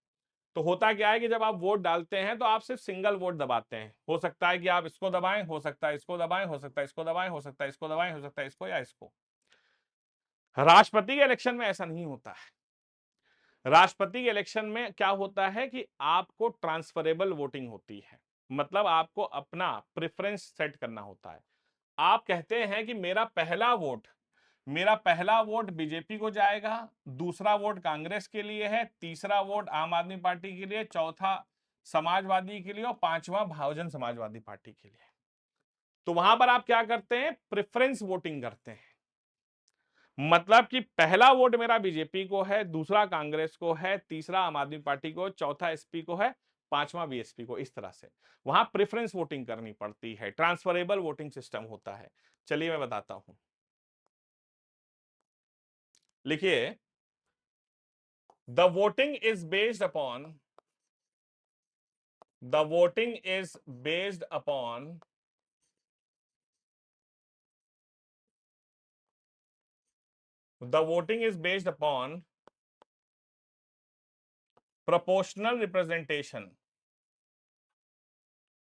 तो होता क्या है कि जब आप वोट डालते हैं तो आप सिर्फ सिंगल वोट दबाते हैं। हो सकता है कि आप इसको दबाएं, हो सकता है इसको दबाएं, हो सकता है इसको दबाएं, हो सकता है इसको दबाएं, हो सकता है इसको या इसको। राष्ट्रपति के इलेक्शन में ऐसा नहीं होता है। राष्ट्रपति के इलेक्शन में क्या होता है कि आपको ट्रांसफरेबल वोटिंग होती है, मतलब आपको अपना प्रेफरेंस सेट करना होता है। आप कहते हैं कि मेरा पहला वोट बीजेपी को जाएगा, दूसरा वोट कांग्रेस के लिए है, तीसरा वोट आम आदमी पार्टी के लिए, चौथा समाजवादी के लिए, और पांचवा बहुजन समाजवादी पार्टी के लिए। तो वहां पर आप क्या करते हैं? प्रेफरेंस वोटिंग करते हैं। मतलब कि पहला वोट मेरा बीजेपी को है, दूसरा कांग्रेस को है, तीसरा आम आदमी पार्टी को, चौथा एसपी को है, पांचवा बीएसपी को। इस तरह से वहां प्रेफरेंस वोटिंग करनी पड़ती है, ट्रांसफरेबल वोटिंग सिस्टम होता है। चलिए मैं बताता हूं, लिखिए। The voting is based upon the voting is based upon the voting is based upon proportional representation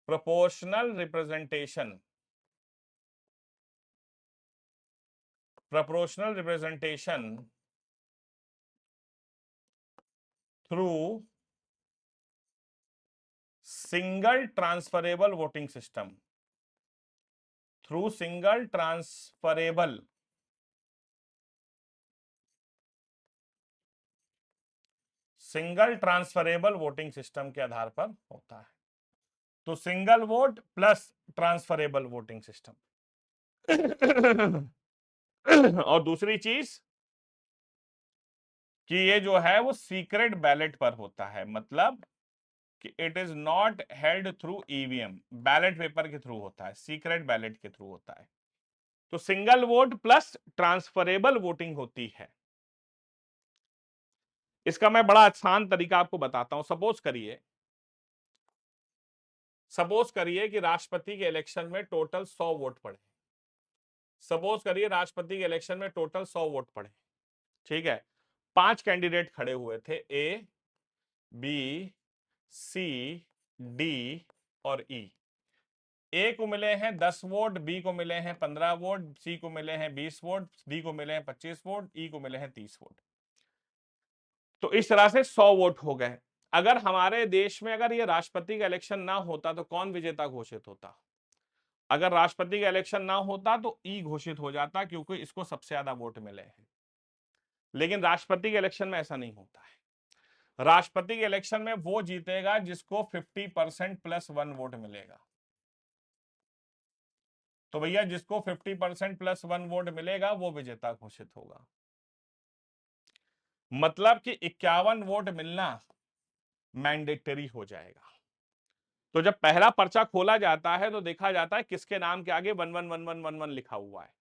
proportional representation proportional representation through single transferable voting system single transferable voting system के आधार पर होता है। तो single vote plus transferable voting system. और दूसरी चीज कि ये जो है वो सीक्रेट बैलेट पर होता है, मतलब कि it is not held through EVM, ballot paper के थ्रू होता है, सीक्रेट बैलेट के थ्रू होता है। तो single vote plus transferable voting होती है। इसका मैं बड़ा आसान तरीका आपको बताता हूं। सपोज करिए कि राष्ट्रपति के इलेक्शन में टोटल 100 वोट पड़े। सपोज करिए राष्ट्रपति के इलेक्शन में टोटल 100 वोट पड़े। ठीक है, 5 कैंडिडेट खड़े हुए थे, ए, बी, सी, डी और ई। ए को मिले हैं 10 वोट, बी को मिले हैं 15 वोट, सी को मिले हैं 20 वोट, डी को मिले हैं 25 वोट, ई को मिले हैं 30 वोट। तो इस तरह से 100 वोट हो गए। अगर हमारे देश में अगर ये राष्ट्रपति का इलेक्शन ना होता तो कौन विजेता घोषित होता? अगर राष्ट्रपति का इलेक्शन ना होता तो ई घोषित हो जाता, क्योंकि इसको सबसे ज्यादा वोट मिले हैं। लेकिन राष्ट्रपति के इलेक्शन में ऐसा नहीं होता है। राष्ट्रपति के इलेक्शन में वो जीतेगा जिसको 50% प्लस 1 वोट मिलेगा। तो भैया जिसको 50% प्लस 1 वोट मिलेगा वो विजेता घोषित होगा। मतलब कि 51 वोट मिलना मैंडेटरी हो जाएगा। तो जब पहला पर्चा खोला जाता है तो देखा जाता है किसके नाम के आगे 111111 लिखा हुआ है।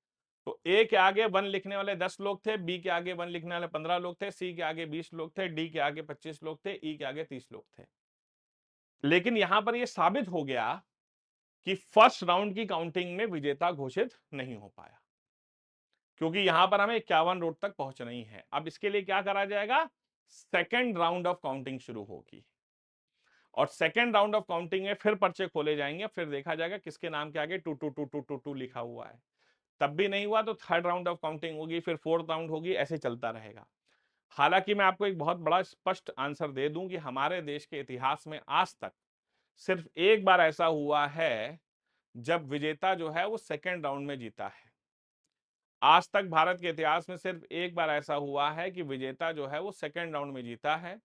तो ए के आगे 1 लिखने वाले 10 लोग थे, बी के आगे 1 लिखने वाले 15 लोग थे, सी के आगे 20 लोग थे, डी के आगे 25 लोग थे, ई के आगे 30 लोग थे। लेकिन यहां पर यह साबित हो गया कि फर्स्ट राउंड की काउंटिंग में विजेता घोषित नहीं हो पाया, क्योंकि यहां पर हमें 51 वोट तक पहुंचना ही है। अब इसके लिए क्या करा जाएगा? सेकेंड राउंड ऑफ काउंटिंग शुरू होगी, और सेकेंड राउंड ऑफ काउंटिंग में फिर पर्चे खोले जाएंगे, फिर देखा जाएगा किसके नाम के आगे 222222 लिखा हुआ है। तब भी नहीं हुआ तो थर्ड राउंड ऑफ काउंटिंग होगी, फिर फोर्थ राउंड होगी, ऐसे चलता रहेगा। हालांकि मैं आपको एक बहुत बड़ा स्पष्ट आंसर दे दूं कि हमारे देश के इतिहास में आज तक सिर्फ एक बार ऐसा हुआ है जब विजेता जो है वो सेकेंड राउंड में जीता है। आज तक भारत के इतिहास में सिर्फ एक बार ऐसा हुआ है कि विजेता जो है वो सेकेंड राउंड में जीता है,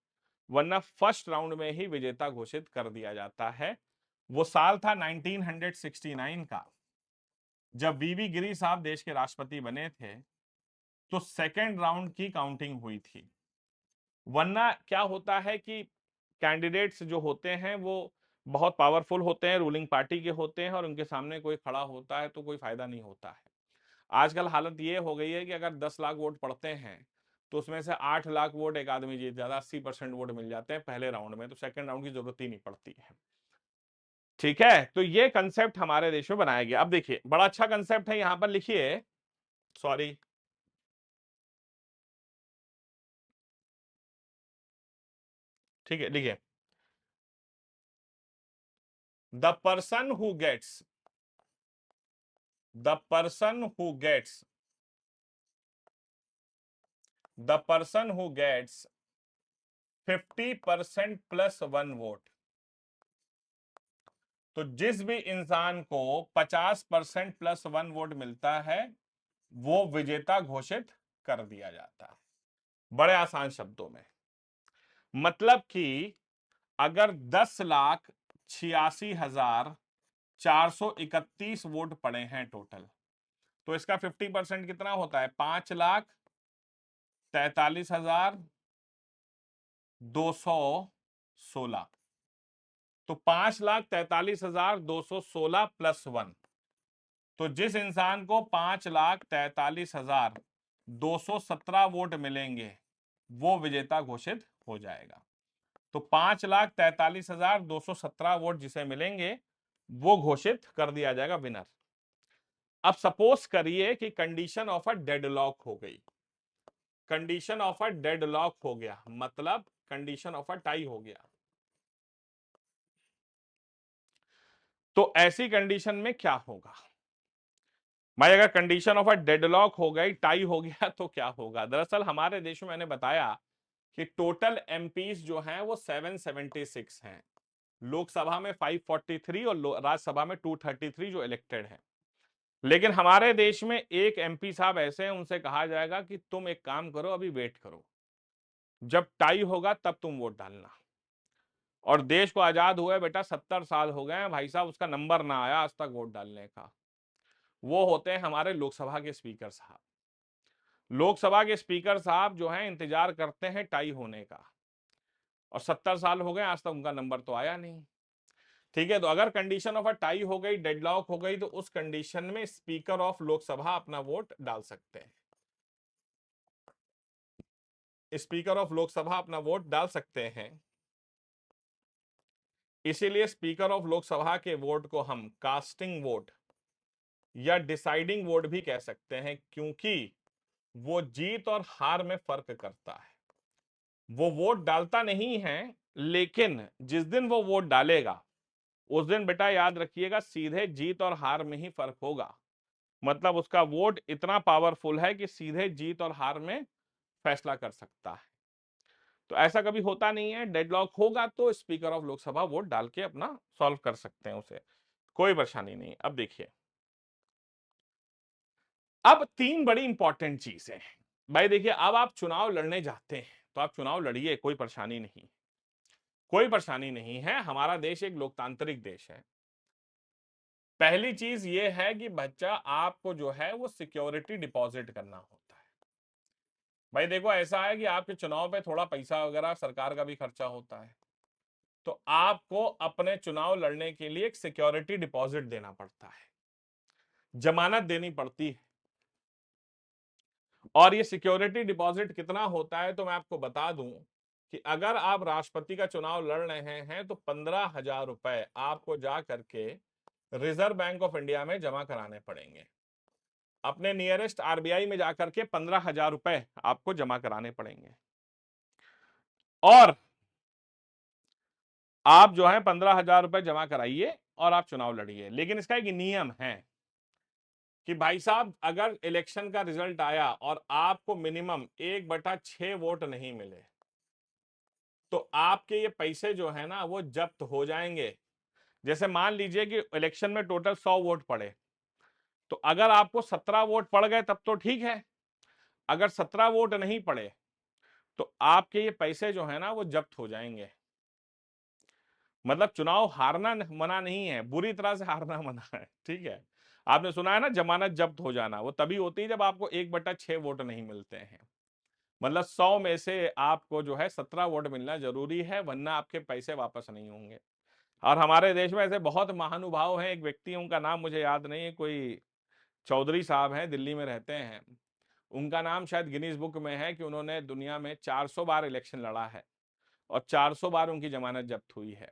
वरना फर्स्ट राउंड में ही विजेता घोषित कर दिया जाता है। वो साल था 1969 का, जब वीवी गिरी साहब देश के राष्ट्रपति बने थे, तो सेकेंड राउंड की काउंटिंग हुई थी। वरना क्या होता है कि कैंडिडेट्स जो होते हैं वो बहुत पावरफुल होते हैं, रूलिंग पार्टी के होते हैं, और उनके सामने कोई खड़ा होता है तो कोई फायदा नहीं होता है। आजकल हालत ये हो गई है कि अगर 10 लाख वोट पड़ते हैं तो उसमें से 8 लाख वोट एक आदमी जीत जाता है, 80% वोट मिल जाते हैं पहले राउंड में, तो सेकंड राउंड की जरूरत ही नहीं पड़ती है। ठीक है, तो ये कंसेप्ट हमारे देश में बनाया गया। अब देखिए, बड़ा अच्छा कंसेप्ट है, यहां पर लिखिए, सॉरी, ठीक है, लिखिए, the person who gets the person who gets the person who gets 50% plus 1 vote, तो जिस भी इंसान को 50% प्लस 1 वोट मिलता है वो विजेता घोषित कर दिया जाता है। बड़े आसान शब्दों में मतलब कि अगर 10,86,431 वोट पड़े हैं टोटल, तो इसका 50% कितना होता है? 5,43,216। तो 5,43,216 प्लस 1, तो जिस इंसान को 5,43,217 वोट मिलेंगे वो विजेता घोषित हो जाएगा। तो 5,43,217 वोट जिसे मिलेंगे वो घोषित कर दिया जाएगा विनर। अब सपोज करिए कि कंडीशन ऑफ अ डेडलॉक हो गई, कंडीशन ऑफ अ डेडलॉक हो गया, मतलब कंडीशन ऑफ अ टाई हो गया। तो ऐसी कंडीशन में क्या होगा भाई? अगर कंडीशन ऑफ अ डेडलॉक हो गई, टाई हो गया, तो क्या होगा? दरअसल हमारे देश में मैंने बताया कि टोटल एमपीज जो हैं वो 776 हैं। लोकसभा में 543 और राज्यसभा में 233 जो इलेक्टेड हैं। लेकिन हमारे देश में एक एमपी साहब ऐसे हैं, उनसे कहा जाएगा कि तुम एक काम करो, अभी वेट करो, जब टाई होगा तब तुम वोट डालना। और देश को आजाद हुए बेटा 70 साल हो गए हैं भाई साहब, उसका नंबर ना आया आज तक वोट डालने का। वो होते हैं हमारे लोकसभा के स्पीकर साहब। लोकसभा के स्पीकर साहब जो हैं इंतजार करते हैं टाई होने का, और 70 साल हो गए आज तक उनका नंबर तो आया नहीं। ठीक है, तो अगर कंडीशन ऑफ अ टाई हो गई, डेडलॉक हो गई, तो उस कंडीशन में स्पीकर ऑफ लोकसभा अपना वोट डाल सकते हैं। स्पीकर ऑफ लोकसभा अपना वोट डाल सकते हैं। इसीलिए स्पीकर ऑफ लोकसभा के वोट को हम कास्टिंग वोट या डिसाइडिंग वोट भी कह सकते हैं, क्योंकि वो जीत और हार में फर्क करता है। वो वोट डालता नहीं है, लेकिन जिस दिन वो वोट डालेगा उस दिन बेटा याद रखिएगा सीधे जीत और हार में ही फर्क होगा। मतलब उसका वोट इतना पावरफुल है कि सीधे जीत और हार में फैसला कर सकता है। तो ऐसा कभी होता नहीं है, डेडलॉक होगा तो स्पीकर ऑफ लोकसभा वोट डाल के अपना सॉल्व कर सकते हैं उसे, कोई परेशानी नहीं। अब देखिए, अब तीन बड़ी इंपॉर्टेंट चीजें हैं भाई। देखिए, अब आप चुनाव लड़ने जाते हैं तो आप चुनाव लड़िए, कोई परेशानी नहीं, कोई परेशानी नहीं है। हमारा देश एक लोकतांत्रिक देश है। पहली चीज ये है कि बच्चा आपको जो है वो सिक्योरिटी डिपॉजिट करना होता है। भाई देखो, ऐसा है कि आपके चुनाव पे थोड़ा पैसा वगैरह सरकार का भी खर्चा होता है, तो आपको अपने चुनाव लड़ने के लिए एक सिक्योरिटी डिपॉजिट देना पड़ता है, जमानत देनी पड़ती है। और ये सिक्योरिटी डिपॉजिट कितना होता है तो मैं आपको बता दूं कि अगर आप राष्ट्रपति का चुनाव लड़ रहे हैं तो 15,000 रुपए आपको जा करके रिजर्व बैंक ऑफ इंडिया में जमा कराने पड़ेंगे। अपने नियरेस्ट आरबीआई में जाकर के 15,000 रुपए आपको जमा कराने पड़ेंगे, और आप जो है 15,000 रुपए जमा कराइए और आप चुनाव लड़िए। लेकिन इसका एक नियम है कि भाई साहब, अगर इलेक्शन का रिजल्ट आया और आपको मिनिमम 1/6 वोट नहीं मिले तो आपके ये पैसे जो है ना वो जब्त हो जाएंगे। जैसे मान लीजिए कि इलेक्शन में टोटल 100 वोट पड़े, तो अगर आपको 17 वोट पड़ गए तब तो ठीक है, अगर 17 वोट नहीं पड़े तो आपके ये पैसे जो है ना वो जब्त हो जाएंगे। मतलब चुनाव हारना मना नहीं है, बुरी तरह से हारना मना है, ठीक है। आपने सुना है ना जमानत जब्त हो जाना, वो तभी होती है जब आपको 1/6 वोट नहीं मिलते हैं। मतलब 100 में से आपको जो है 17 वोट मिलना जरूरी है, वरना आपके पैसे वापस नहीं होंगे। और हमारे देश में ऐसे बहुत महानुभाव हैं, एक व्यक्ति, उनका नाम मुझे याद नहीं है, कोई चौधरी साहब हैं, दिल्ली में रहते हैं। उनका नाम शायद गिनीज बुक में है कि उन्होंने दुनिया में 400 बार इलेक्शन लड़ा है और 400 बार उनकी जमानत जब्त हुई है।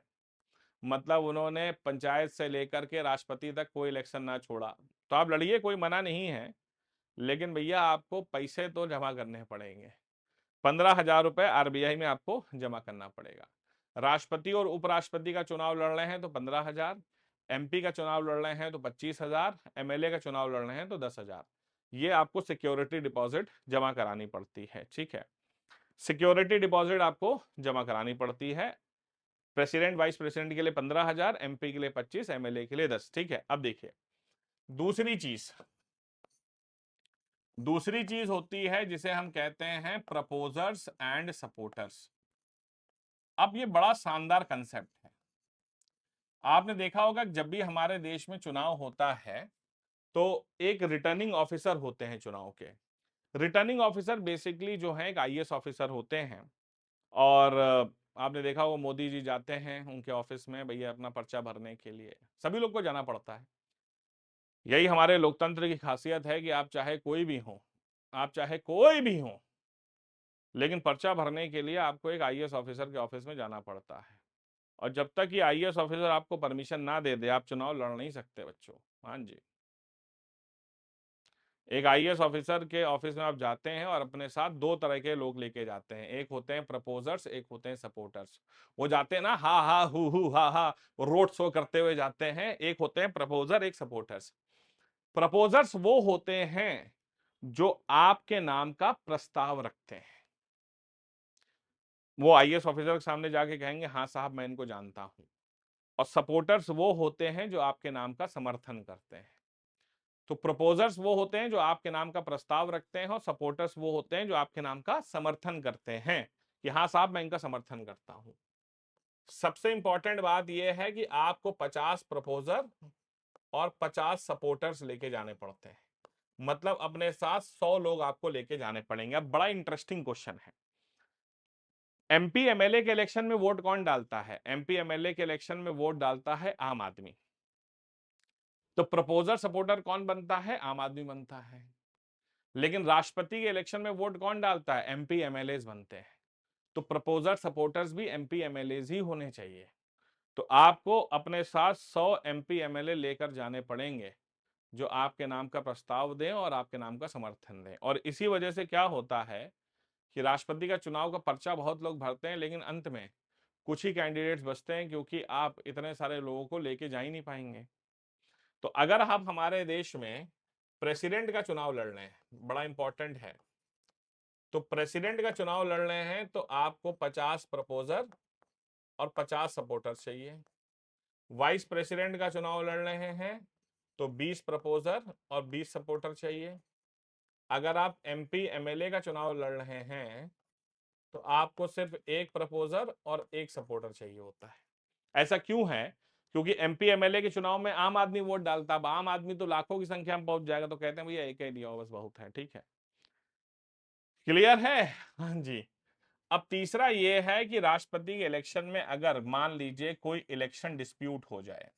मतलब उन्होंने पंचायत से लेकर के राष्ट्रपति तक कोई इलेक्शन ना छोड़ा। तो आप लड़िए, कोई मना नहीं है, लेकिन भैया आपको पैसे तो जमा करने पड़ेंगे। 15,000 रुपए आरबीआई में आपको जमा करना पड़ेगा। राष्ट्रपति और उपराष्ट्रपति का चुनाव लड़ रहे हैं तो 15,000, एमपी का चुनाव लड़ रहे हैं तो 25,000, एमएलए का चुनाव लड़ रहे हैं तो 10,000। ये आपको सिक्योरिटी डिपॉजिट जमा करानी पड़ती है, ठीक है। सिक्योरिटी डिपॉजिट आपको जमा करानी पड़ती है। प्रेसिडेंट वाइस प्रेसिडेंट के लिए 15,000, एमपी के लिए 25, एमएलए के लिए 10, ठीक है। अब देखिए दूसरी चीज होती है जिसे हम कहते हैं प्रपोजर्स एंड सपोर्टर्स। अब ये बड़ा शानदार कंसेप्ट है। आपने देखा होगा कि जब भी हमारे देश में चुनाव होता है तो एक रिटर्निंग ऑफिसर होते हैं चुनाव के। रिटर्निंग ऑफिसर बेसिकली जो है एक आईएएस ऑफिसर होते हैं। और आपने देखा होगा मोदी जी जाते हैं उनके ऑफिस में भैया अपना पर्चा भरने के लिए, सभी लोग को जाना पड़ता है। यही हमारे लोकतंत्र की खासियत है कि आप चाहे कोई भी हो, आप चाहे कोई भी हो, लेकिन पर्चा भरने के लिए आपको एक आईएएस ऑफिसर के ऑफिस में जाना पड़ता है। और जब तक ये आईएएस ऑफिसर आपको परमिशन ना दे दे आप चुनाव लड़ नहीं सकते बच्चों। हाँ जी, एक आईएएस ऑफिसर के ऑफिस में आप जाते हैं और अपने साथ दो तरह के लोग लेके जाते हैं, एक होते हैं प्रपोजर्स, एक होते हैं सपोर्टर्स। वो जाते हैं ना हा हा हु हा हा, वो रोड शो करते हुए जाते हैं। एक होते हैं प्रपोजर, एक सपोर्टर्स। प्रपोजर्स वो होते हैं जो आपके नाम का प्रस्ताव रखते हैं। वो आईएएस ऑफिसर के सामने जाके कहेंगे हाँ साहब मैं इनको जानता हूं। और सपोर्टर्स वो होते हैं जो आपके नाम का समर्थन करते हैं। तो प्रपोजर्स वो होते हैं जो आपके नाम का प्रस्ताव रखते हैं और सपोर्टर्स वो होते हैं जो आपके नाम का समर्थन करते हैं कि हाँ साहब मैं इनका समर्थन करता हूं। सबसे इंपॉर्टेंट बात यह है कि आपको 50 प्रपोजर और 50 सपोर्टर्स लेके जाने पड़ते हैं। मतलब अपने साथ 100 लोग आपको लेके जाने पड़ेंगे। अब बड़ा इंटरेस्टिंग क्वेश्चन है, एमपी एमएलए के इलेक्शन में वोट कौन डालता है? एमपी एमएलए के इलेक्शन में वोट डालता है आम आदमी। तो प्रपोजर सपोर्टर कौन बनता है? आम आदमी बनता है। लेकिन राष्ट्रपति के इलेक्शन में वोट कौन डालता है? एमपी एमएलए बनते हैं। तो प्रपोजर सपोर्टर्स भी एमपी एमएलए ही होने चाहिए। तो आपको अपने साथ 100 एमपी एमएलए लेकर जाने पड़ेंगे जो आपके नाम का प्रस्ताव दें और आपके नाम का समर्थन दें। और इसी वजह से क्या होता है कि राष्ट्रपति का चुनाव का पर्चा बहुत लोग भरते हैं, लेकिन अंत में कुछ ही कैंडिडेट्स बचते हैं क्योंकि आप इतने सारे लोगों को लेके जा ही नहीं पाएंगे। तो अगर आप हमारे देश में प्रेसिडेंट का चुनाव लड़ रहे हैं, बड़ा इंपॉर्टेंट है, तो प्रेसिडेंट का चुनाव लड़ रहे हैं तो आपको 50 प्रपोजर और 50 सपोर्टर चाहिए। वाइस प्रेसिडेंट का चुनाव लड़ रहे हैं तो 20 प्रपोजर और 20 सपोर्टर चाहिए। अगर आप एमपी एमएलए का चुनाव लड़ रहे हैं तो आपको सिर्फ एक प्रपोजर और एक सपोर्टर चाहिए होता है। ऐसा क्यों है? क्योंकि एमपी एमएलए के चुनाव में आम आदमी वोट डालता है। अब आम आदमी तो लाखों की संख्या में पहुंच जाएगा, तो कहते हैं भैया एक ही दिया बस बहुत है, ठीक है। क्लियर है? हाँ जी। अब तीसरा ये है कि राष्ट्रपति के इलेक्शन में अगर मान लीजिए कोई इलेक्शन डिस्प्यूट हो जाए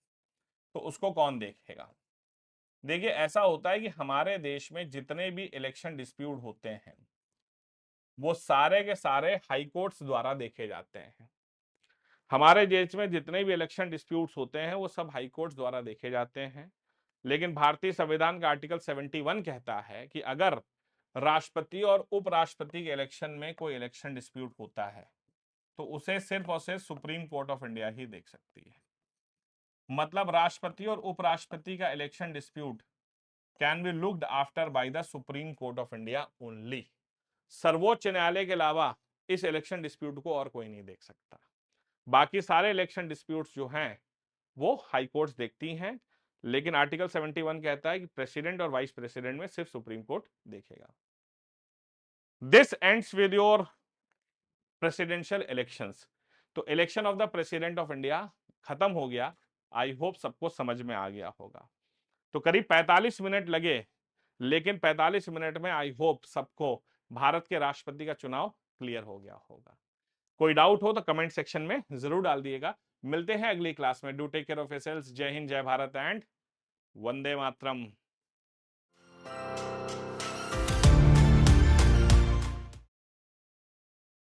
तो उसको कौन देखेगा? देखिए ऐसा होता है कि हमारे देश में जितने भी इलेक्शन डिस्प्यूट होते हैं वो सारे के सारे हाई कोर्ट्स द्वारा देखे जाते हैं। हमारे देश में जितने भी इलेक्शन डिस्प्यूट्स होते हैं वो सब हाई कोर्ट्स द्वारा देखे जाते हैं। लेकिन भारतीय संविधान का आर्टिकल 71 कहता है कि अगर राष्ट्रपति और उपराष्ट्रपति के इलेक्शन में कोई इलेक्शन डिस्प्यूट होता है तो उसे सिर्फ और सिर्फ सुप्रीम कोर्ट ऑफ इंडिया ही देख सकती है। मतलब राष्ट्रपति और उपराष्ट्रपति का election dispute can be looked after by the supreme court of India only. सर्वोच्च न्यायालय के अलावा इस इलेक्शन डिस्प्यूट को और कोई नहीं देख सकता। बाकी सारे इलेक्शन डिस्प्यूट्स जो हैं वो हाई कोर्ट्स देखती हैं, लेकिन आर्टिकल 71 कहता है कि प्रेसिडेंट और वाइस प्रेसिडेंट में सिर्फ सुप्रीम कोर्ट देखेगा। This ends with your presidential elections. तो election of the president of India खत्म हो गया। आई होप सबको समझ में आ गया होगा। तो करीब 45 मिनट लगे, लेकिन 45 मिनट में आई होप सबको भारत के राष्ट्रपति का चुनाव क्लियर हो गया होगा। कोई डाउट हो तो कमेंट सेक्शन में जरूर डाल दिएगा। मिलते हैं अगली क्लास में। Do take care of yourselves. जय हिंद, जय भारत एंड वंदे मातरम।